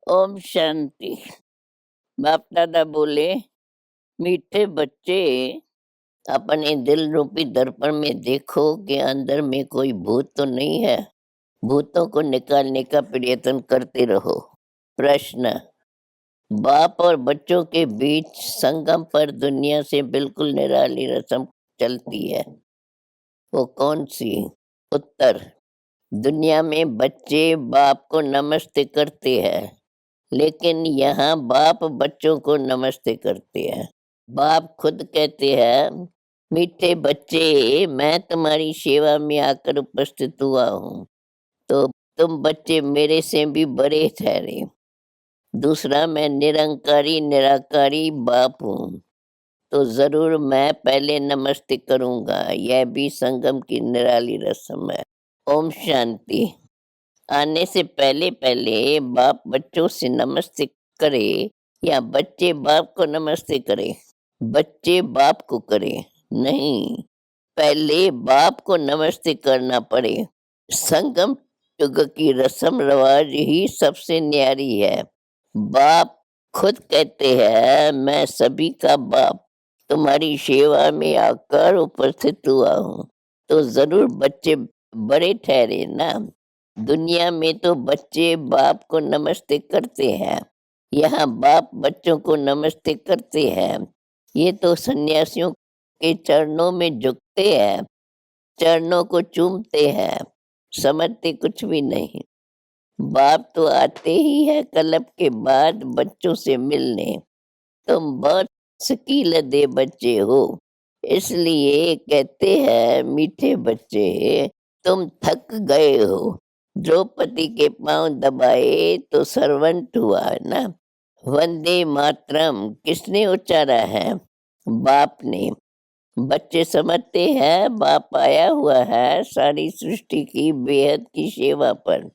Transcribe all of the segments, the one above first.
ओम शांति। बाप दादा बोले, मीठे बच्चे, अपने दिल रूपी दर्पण में देखो कि अंदर में कोई भूत तो नहीं है। भूतों को निकालने का प्रयत्न करते रहो। प्रश्न, बाप और बच्चों के बीच संगम पर दुनिया से बिल्कुल निराली रस्म चलती है, वो कौन सी? उत्तर, दुनिया में बच्चे बाप को नमस्ते करते हैं, लेकिन यहाँ बाप बच्चों को नमस्ते करते हैं। बाप खुद कहते हैं, मीठे बच्चे, मैं तुम्हारी सेवा में आकर उपस्थित हुआ हूँ, तो तुम बच्चे मेरे से भी बड़े ठहरे। दूसरा, मैं निरंकारी निराकारी बाप हूँ, तो जरूर मैं पहले नमस्ते करूँगा। यह भी संगम की निराली रस्म है। ओम शांति। आने से पहले पहले बाप बच्चों से नमस्ते करे या बच्चे बाप को नमस्ते करें? बच्चे बाप को करें? नहीं, पहले बाप को नमस्ते करना पड़े। संगम युग की रस्म रिवाज ही सबसे न्यारी है। बाप खुद कहते हैं, मैं सभी का बाप तुम्हारी सेवा में आकर उपस्थित हुआ हूँ, तो जरूर बच्चे बड़े ठहरे ना। दुनिया में तो बच्चे बाप को नमस्ते करते हैं, यहाँ बाप बच्चों को नमस्ते करते हैं। ये तो सन्यासियों के चरणों में झुकते हैं, चरणों को चूमते हैं, समझते कुछ भी नहीं। बाप तो आते ही है कलप के बाद बच्चों से मिलने। तुम बहुत शकीलदे बच्चे हो, इसलिए कहते हैं, मीठे बच्चे, तुम थक गए हो। द्रौपदी के पांव दबाए तो सर्वंट हुआ ना। वंदे मातरम किसने उच्चारा है? बाप ने। बच्चे समझते हैं बाप आया हुआ है सारी सृष्टि की बेहद की सेवा पर।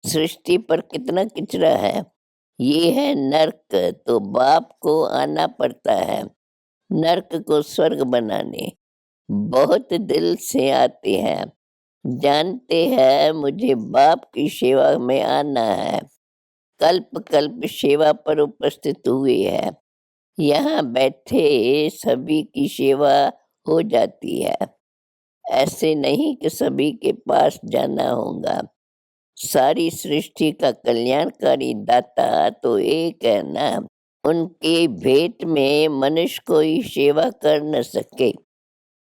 सृष्टि पर कितना किचरा है, ये है नर्क, तो बाप को आना पड़ता है नर्क को स्वर्ग बनाने। बहुत दिल से आते हैं, जानते हैं मुझे बाप की सेवा में आना है। कल्प कल्प सेवा पर उपस्थित हुए है, यहाँ बैठे सभी की सेवा हो जाती है। ऐसे नहीं कि सभी के पास जाना होगा। सारी सृष्टि का कल्याणकारी दाता तो एक है ना। उनकी भेंट में मनुष्य कोई सेवा कर न सके,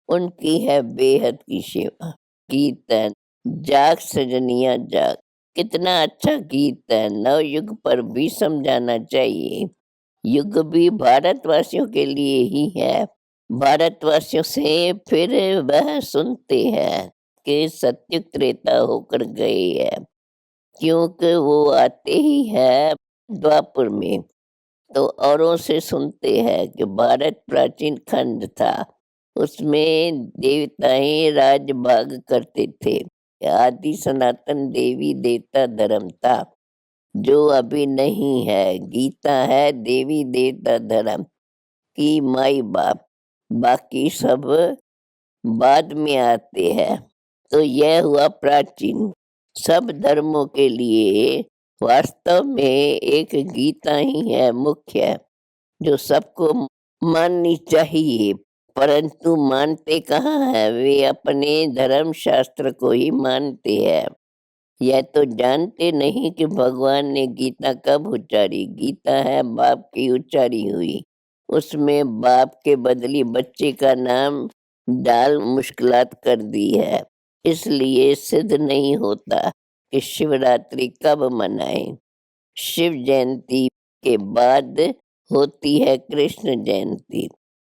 उनकी है बेहद की सेवा। कीर्तन, जाग सजनिया जाग, कितना अच्छा गीत है। नवयुग पर भी समझाना चाहिए, युग भी भारतवासियों के लिए ही है। भारतवासियों से फिर वह सुनते हैं कि सत्युग त्रेता होकर गए है, क्योंकि वो आते ही है द्वापर में। तो औरों से सुनते हैं कि भारत प्राचीन खंड था, उसमें देवताएं राज भाग करते थे। आदि सनातन देवी देवता धर्म था, जो अभी नहीं है। गीता है देवी देवता धर्म की माई बाप, बाकी सब बाद में आते हैं। तो यह हुआ प्राचीन। सब धर्मों के लिए वास्तव में एक गीता ही है मुख्य, जो सबको माननी चाहिए। परंतु मानते कहाँ है, वे अपने धर्म शास्त्र को ही मानते हैं। यह तो जानते नहीं कि भगवान ने गीता कब उच्चारी। गीता है बाप की उच्चारी हुई, उसमें बाप के बदली बच्चे का नाम डाल मुश्किलात कर दी है। इसलिए सिद्ध नहीं होता कि शिवरात्रि कब मनाएं। शिव जयंती के बाद होती है कृष्ण जयंती।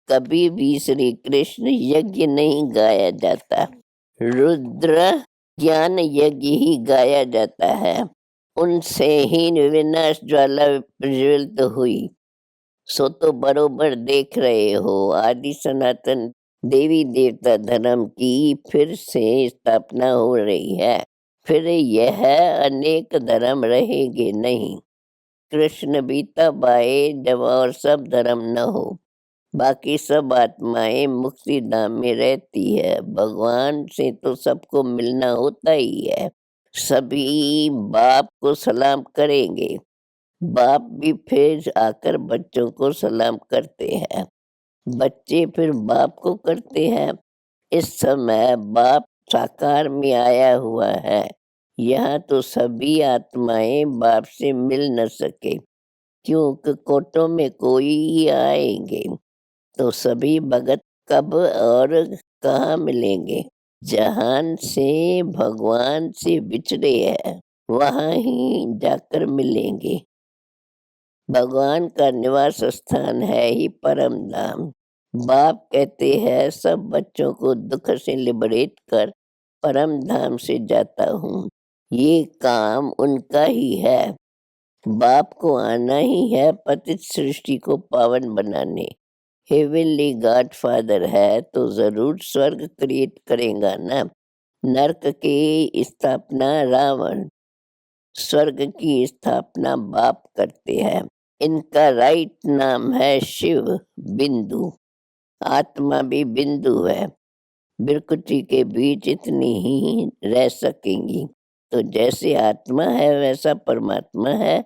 कभी भी श्री कृष्ण यज्ञ नहीं गाया जाता, रुद्र ज्ञान यज्ञ ही गाया जाता है। उनसे ही विनाश ज्वाला प्रज्वलित हुई। सो तो बरोबर देख रहे हो, आदि सनातन देवी देवता धर्म की फिर से स्थापना हो रही है। फिर यह अनेक धर्म रहेंगे नहीं। कृष्ण भी तब आए जब और सब धर्म न हो। बाकी सब आत्माएं मुक्ति धाम में रहती है। भगवान से तो सबको मिलना होता ही है। सभी बाप को सलाम करेंगे, बाप भी फिर आकर बच्चों को सलाम करते हैं, बच्चे फिर बाप को करते हैं। इस समय बाप साकार में आया हुआ है। यहाँ तो सभी आत्माएं बाप से मिल न सके, क्योंकि कोटों में कोई ही आएंगे, तो सभी भगत कब और कहाँ मिलेंगे। जहान से भगवान से बिछड़े हैं, वहाँ ही जाकर मिलेंगे। भगवान का निवास स्थान है ही परम धाम। बाप कहते हैं सब बच्चों को दुख से लिबरेट कर परम धाम से जाता हूँ। ये काम उनका ही है। बाप को आना ही है पतित सृष्टि को पावन बनाने। हेवनली गॉड फादर है तो जरूर स्वर्ग क्रिएट करेगा ना। नरक की स्थापना रावण, स्वर्ग की स्थापना बाप करते हैं। इनका राइट नाम है शिव बिंदु। आत्मा भी बिंदु है। बिरकुटी के बीच इतनी ही रह सकेंगी। तो जैसे आत्मा है वैसा परमात्मा है,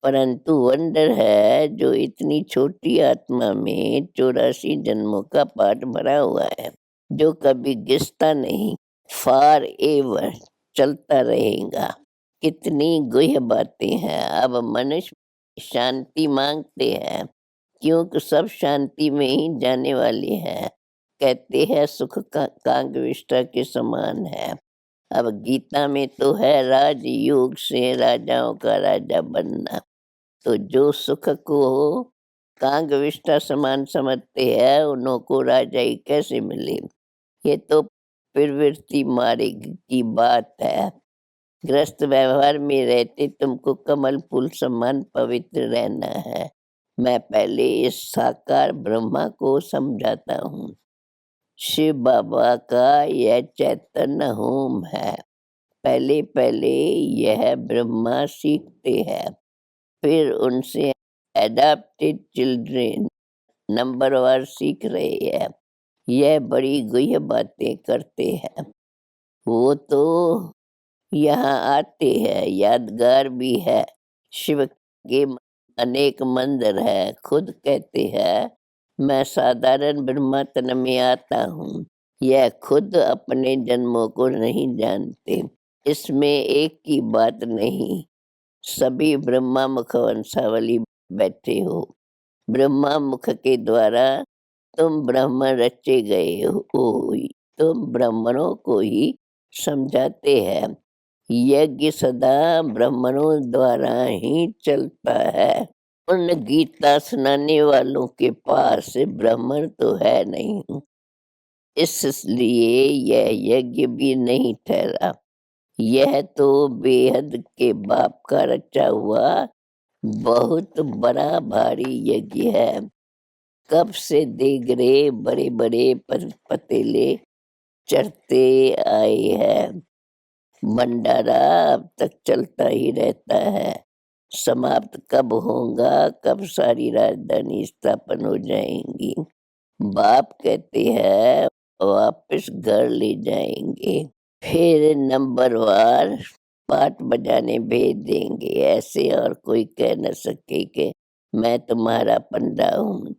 परंतु वंडर है जो इतनी छोटी आत्मा में 84 जन्मों का पाठ भरा हुआ है, जो कभी घिसता नहीं, फॉर एवर चलता रहेगा। कितनी गुह्य बातें हैं। अब मनुष्य शांति मांगते हैं, क्योंकि सब शांति में ही जाने वाले हैं। कहते हैं सुख का कांगविष्टा के समान है। अब गीता में तो है राजयोग से राजाओं का राजा बनना। तो जो सुख को कांगविष्टा समान समझते हैं, उन्हों को राजाई कैसे मिले। ये तो प्रवृत्ति मार्ग की बात है। ग्रस्त व्यवहार में रहते तुमको कमल फूल समान पवित्र रहना है। मैं पहले इस साकार ब्रह्मा को समझाता हूँ। शिव बाबा का यह चैतन्य होम है। पहले पहले यह ब्रह्मा सीखते हैं, फिर उनसे एडाप्टेड चिल्ड्रेन नंबरवार सीख रहे हैं। यह बड़ी गुह्य बातें करते हैं। वो तो यहाँ आते हैं, यादगार भी है। शिव के अनेक मंदिर है। खुद कहते हैं मैं साधारण ब्रह्मा तन में आता हूँ। यह खुद अपने जन्मों को नहीं जानते। इसमें एक की बात नहीं, सभी ब्रह्मा मुख वंशावली बैठे हो। ब्रह्मा मुख के द्वारा तुम ब्रह्म रचे गए हो। तुम ब्राह्मणों को ही समझाते हैं। यज्ञ सदा ब्राह्मणों द्वारा ही चलता है। उन गीता सुनाने वालों के पास ब्राह्मण तो है नहीं, इसलिए यह यज्ञ भी नहीं ठहरा। यह तो बेहद के बाप का रचा हुआ बहुत बड़ा भारी यज्ञ है। कब से देख रहे बड़े बड़े पतीले चढ़ते आए हैं। भंडारा अब तक चलता ही रहता है। समाप्त कब होगा, कब सारी राजधानी स्थापन हो जाएंगी। बाप कहते हैं वापस घर ले जाएंगे, फिर नंबरवार पाठ बजाने भेज देंगे। ऐसे और कोई कह न सके कि मैं तुम्हारा पंडा हूँ,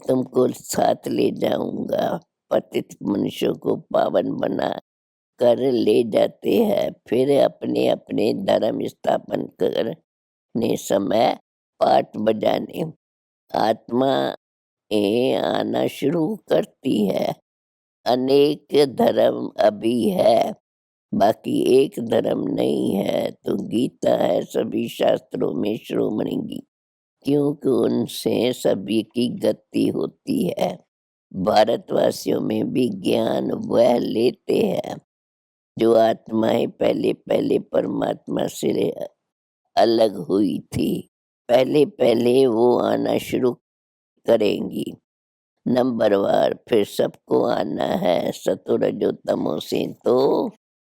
तुमको साथ ले जाऊंगा। पतित मनुष्यों को पावन बना कर ले जाते हैं, फिर अपने अपने धर्म स्थापन करने समय पाठ बजाने आत्मा आना शुरू करती है। अनेक धर्म अभी है, बाकी एक धर्म नहीं है। तो गीता है सभी शास्त्रों में शिरोमणि, क्योंकि उनसे सभी की गति होती है। भारतवासियों में भी ज्ञान वह लेते हैं जो आत्माएं पहले पहले परमात्मा से अलग हुई थी। पहले पहले वो आना शुरू करेंगी नंबरवार, फिर सबको आना है। सतुरजो तमो से तो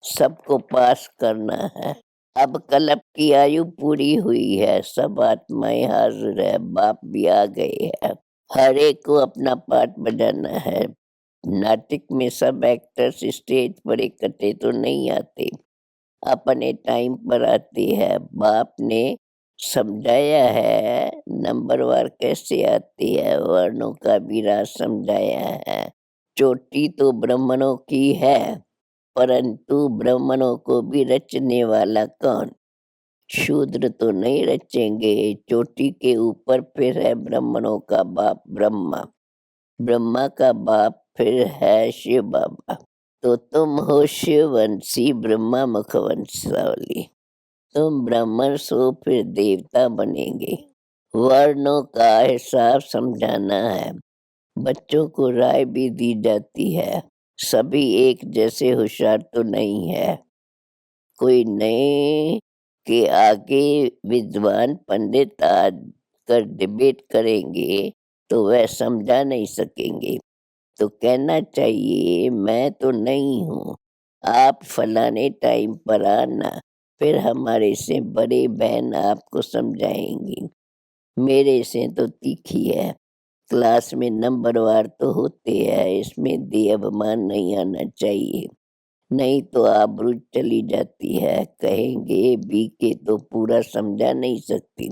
सबको पास करना है। अब कल्प की आयु पूरी हुई है, सब आत्माएं हाजिर है, बाप भी आ गए हैं। हर एक को अपना पार्ट बजाना है। नाटक में सब एक्टर्स स्टेज पर इकट्ठे तो नहीं आते, अपने टाइम पर आते हैं। बाप ने समझाया है, नंबरवार कैसे आती है, वर्णों का भी राज समझाया है। चोटी तो ब्राह्मणों की है, परंतु ब्राह्मणों को भी रचने वाला कौन? शूद्र तो नहीं रचेंगे। चोटी के ऊपर फिर है ब्राह्मणों का बाप ब्रह्मा, ब्रह्मा का बाप फिर है शिव बाबा। तो तुम हो शिववंशी ब्रह्मा मुखवंशावली, तुम ब्राह्मण सो फिर देवता बनेंगे। वर्णों का हिसाब समझाना है, बच्चों को राय भी दी जाती है। सभी एक जैसे होशियार तो नहीं है। कोई नए के आगे विद्वान पंडित आकर डिबेट करेंगे तो वह समझा नहीं सकेंगे। तो कहना चाहिए मैं तो नहीं हूँ, आप फलाने टाइम पर आना, फिर हमारे से बड़े बहन आपको समझाएंगी। मेरे से तो तीखी है, क्लास में नंबरवार तो होते हैं, इसमें दे अभिमान नहीं आना चाहिए, नहीं तो आबरू चली जाती है। कहेंगे बी के तो पूरा समझा नहीं सकती।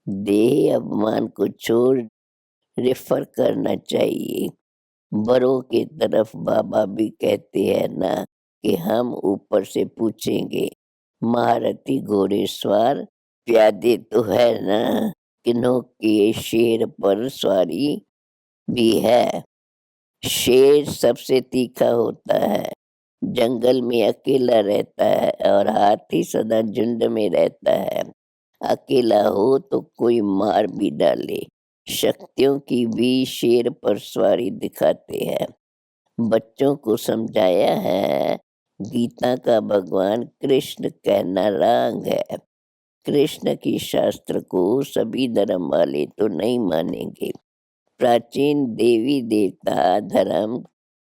देह अभिमान को छोड़ रेफर करना चाहिए। बड़ों की तरफ बाबा भी कहते हैं ना कि हम ऊपर से पूछेंगे, महारथी घोड़ेसवार प्यादे तो है ना, किन्हों के शेर पर सवारी भी है। शेर सबसे तीखा होता है, जंगल में अकेला रहता है और हाथी सदा झुंड में रहता है। अकेला हो तो कोई मार भी डाले। शक्तियों की भी शेर पर सवारी दिखाते हैं। बच्चों को समझाया है, गीता का भगवान कृष्ण कहना रांग है। कृष्ण की शास्त्र को सभी धर्म वाले तो नहीं मानेंगे। प्राचीन देवी देवता धर्म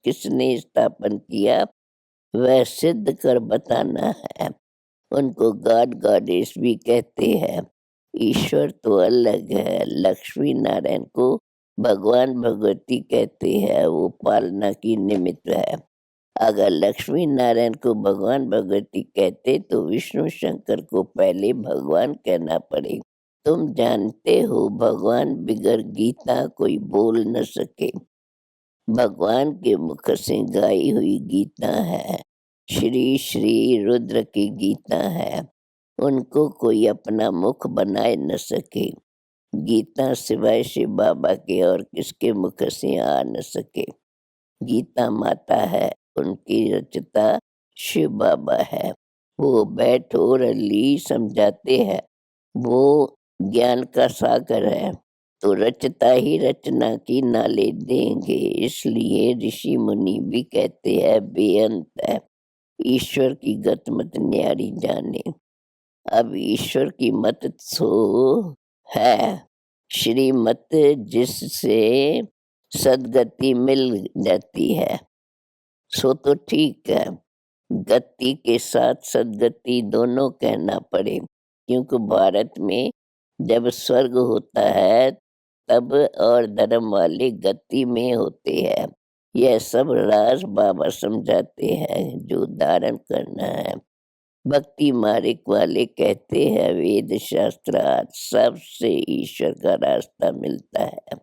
किसने स्थापन किया, वह सिद्ध कर बताना है। उनको गॉड गॉडेस भी कहते हैं। ईश्वर तो अलग है। लक्ष्मी नारायण को भगवान भगवती कहते हैं, वो पालना की निमित्त है। अगर लक्ष्मी नारायण को भगवान भगवती कहते तो विष्णु शंकर को पहले भगवान कहना पड़े। तुम जानते हो भगवान बिगर गीता कोई बोल न सके। भगवान के मुख से गाई हुई गीता है, श्री श्री रुद्र की गीता है। उनको कोई अपना मुख बनाए न सके। गीता सिवाय शिव बाबा के और किसके मुख से आ न सके। गीता माता है, उनकी रचता शिव बाबा है। वो बैठो रली समझाते हैं, वो ज्ञान का सागर है, तो रचता ही रचना की नाले देंगे। इसलिए ऋषि मुनि भी कहते हैं बेअंत है, ईश्वर की गत मत न्यारी जाने। अब ईश्वर की मत सो है श्रीमत, जिससे सदगति मिल जाती है, सो तो ठीक है। गति के साथ सदगति दोनों कहना पड़े, क्योंकि भारत में जब स्वर्ग होता है तब और धर्म वाले गति में होते हैं। यह सब राज बाबा समझाते हैं जो धारण करना है। भक्ति मार्ग वाले कहते हैं वेद शास्त्र सबसे ईश्वर का रास्ता मिलता है,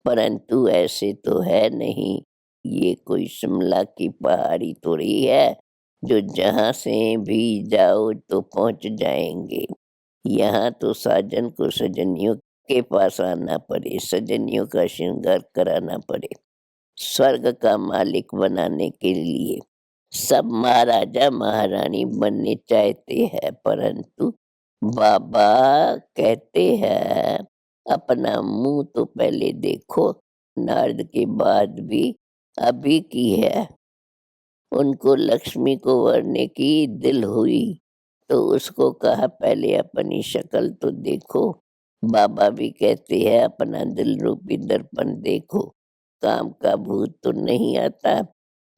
परंतु ऐसे तो है नहीं। ये कोई शिमला की पहाड़ी थोड़ी है जो जहाँ से भी जाओ तो पहुँच जाएंगे। यहाँ तो साजन को सजनियों के पास आना पड़े, सजनियों का श्रृंगार कराना पड़े। स्वर्ग का मालिक बनाने के लिए सब महाराजा महारानी बनने चाहते हैं, परंतु बाबा कहते हैं अपना मुंह तो पहले देखो। नारद के बाद भी अभी की है, उनको लक्ष्मी को वरने की दिल हुई तो उसको कहा पहले अपनी शक्ल तो देखो। बाबा भी कहते हैं अपना दिल रूपी दर्पण देखो। काम का भूत तो नहीं आता,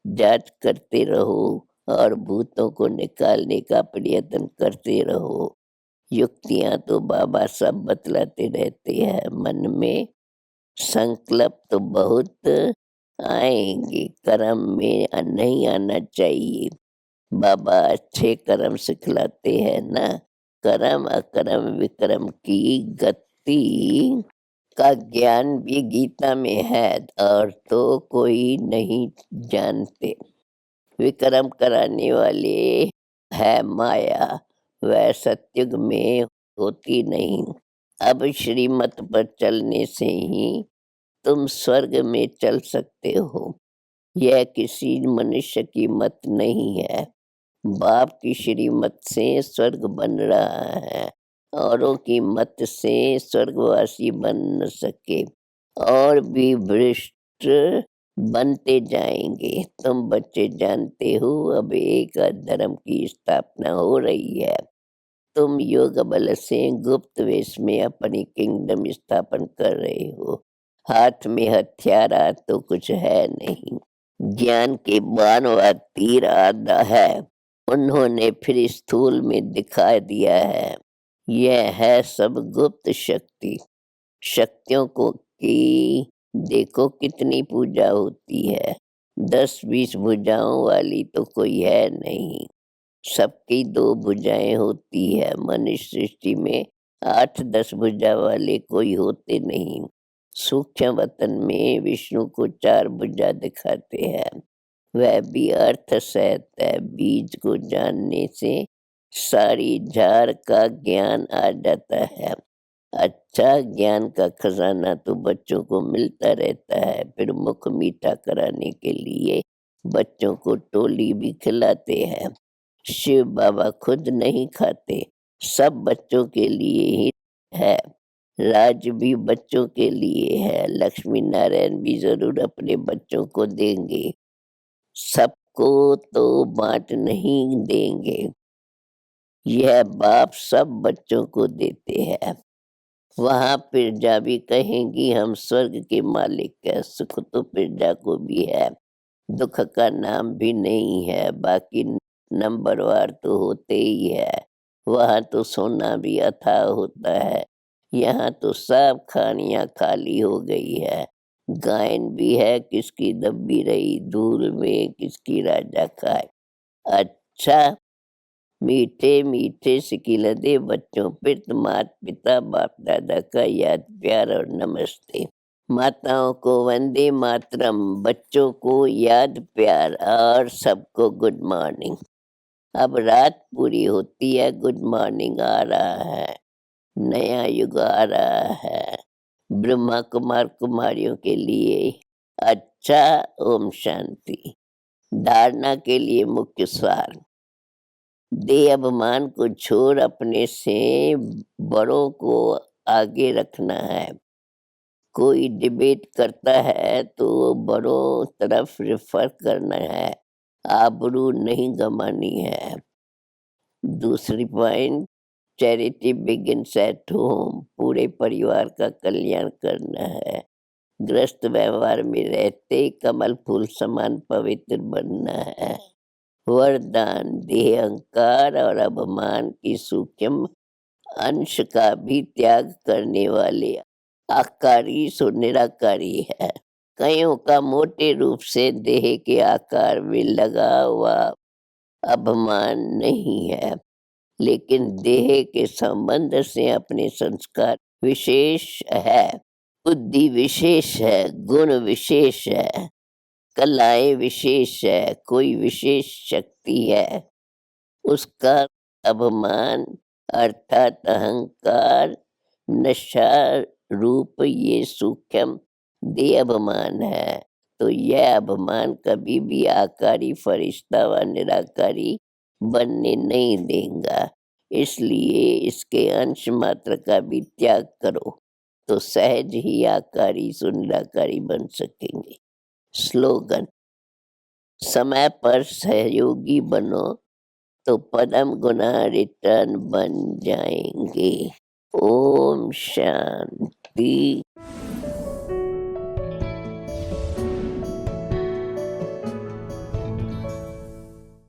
जांच करते रहो और भूतों को निकालने का प्रयत्न करते रहो। युक्तियां तो बाबा सब बतलाते रहते हैं, मन में संकल्प तो बहुत आएंगे, कर्म में नहीं आना चाहिए। बाबा अच्छे कर्म सिखलाते हैं ना, कर्म अकर्म विक्रम की गति का ज्ञान भी गीता में है और तो कोई नहीं जानते। विक्रम कराने वाले है माया, वह सतयुग में होती नहीं। अब श्रीमत पर चलने से ही तुम स्वर्ग में चल सकते हो। यह किसी मनुष्य की मत नहीं है। बाप की श्रीमत से स्वर्ग बन रहा है, औरों की मत से स्वर्गवासी बन न सके और भी भ्रष्ट बनते जाएंगे। तुम बच्चे जानते हो अब एक धर्म की स्थापना हो रही है। तुम योग बल से गुप्त वेश में अपनी किंगडम स्थापन कर रहे हो। हाथ में हथियार तो कुछ है नहीं। ज्ञान के बाण व तीर आधा है, उन्होंने फिर स्थूल में दिखा दिया है। यह है सब गुप्त शक्ति। शक्तियों को की देखो कितनी पूजा होती है। 10-20 भुजाओं वाली तो कोई है नहीं। सबकी 2 भुजाएं होती है। मनुष्य सृष्टि में 8-10 भुजा वाले कोई होते नहीं। सूक्ष्म वतन में विष्णु को 4 भुजा दिखाते हैं। वह भी अर्थ सहित है। बीज को जानने से सारी झाड़ का ज्ञान आ जाता है। अच्छा ज्ञान का खजाना तो बच्चों को मिलता रहता है। फिर मुख मीठा कराने के लिए बच्चों को टोली भी खिलाते हैं। शिव बाबा खुद नहीं खाते, सब बच्चों के लिए ही है। राज भी बच्चों के लिए है। लक्ष्मी नारायण भी जरूर अपने बच्चों को देंगे। सबको तो बांट नहीं देंगे। यह बाप सब बच्चों को देते हैं। वहां प्रजा भी कहेंगी हम स्वर्ग के मालिक है। सुख तो प्रजा को भी है, दुख का नाम भी नहीं है। बाकी नंबरवार तो होते ही है। वहां तो सोना भी अथाह होता है। यहाँ तो सब खानियां खाली हो गई है। गायन भी है, किसकी दबी रही धूल में, किसकी राजा खाए। अच्छा मीठे मीठे सिकिलदे बच्चों पित मात पिता बाप दादा का याद प्यार और नमस्ते। माताओं को वंदे मातरम, बच्चों को याद प्यार और सबको गुड मॉर्निंग। अब रात पूरी होती है, गुड मॉर्निंग आ रहा है, नया युग आ रहा है ब्रह्मा कुमार कुमारियों के लिए। अच्छा ओम शांति। धारणा के लिए मुख्य सार। देह अभिमान को छोड़ अपने से बड़ों को आगे रखना है। कोई डिबेट करता है तो बड़ों तरफ रेफर करना है। आबरू नहीं गंवानी है। दूसरी point, charity begins at home. पूरे परिवार का कल्याण करना है। ग्रस्त व्यवहार में रहते कमल फूल समान पवित्र बनना है। वरदान, देह अहंकार और अभिमान की सूक्ष्म अंश का भी त्याग करने वाले आकारी सो निराकारी है। कईयों का मोटे रूप से देह के आकार में लगा हुआ अभिमान नहीं है, लेकिन देह के संबंध से अपने संस्कार विशेष है, बुद्धि विशेष है, गुण विशेष है, कलाएं विशेष है, कोई विशेष शक्ति है। उसका अभिमान अर्थात अहंकार नशा रूप ये सूक्ष्म देह अभिमान है। तो यह अभिमान कभी भी आकारी फरिश्ता व निराकारी बनने नहीं देगा। इसलिए इसके अंश मात्र का भी त्याग करो तो सहज ही आकारी सो निराकारी बन सकेंगे। स्लोगन, समय पर सहयोगी बनो तो पदम गुना रिटर्न बन जाएंगे। ओम शांति।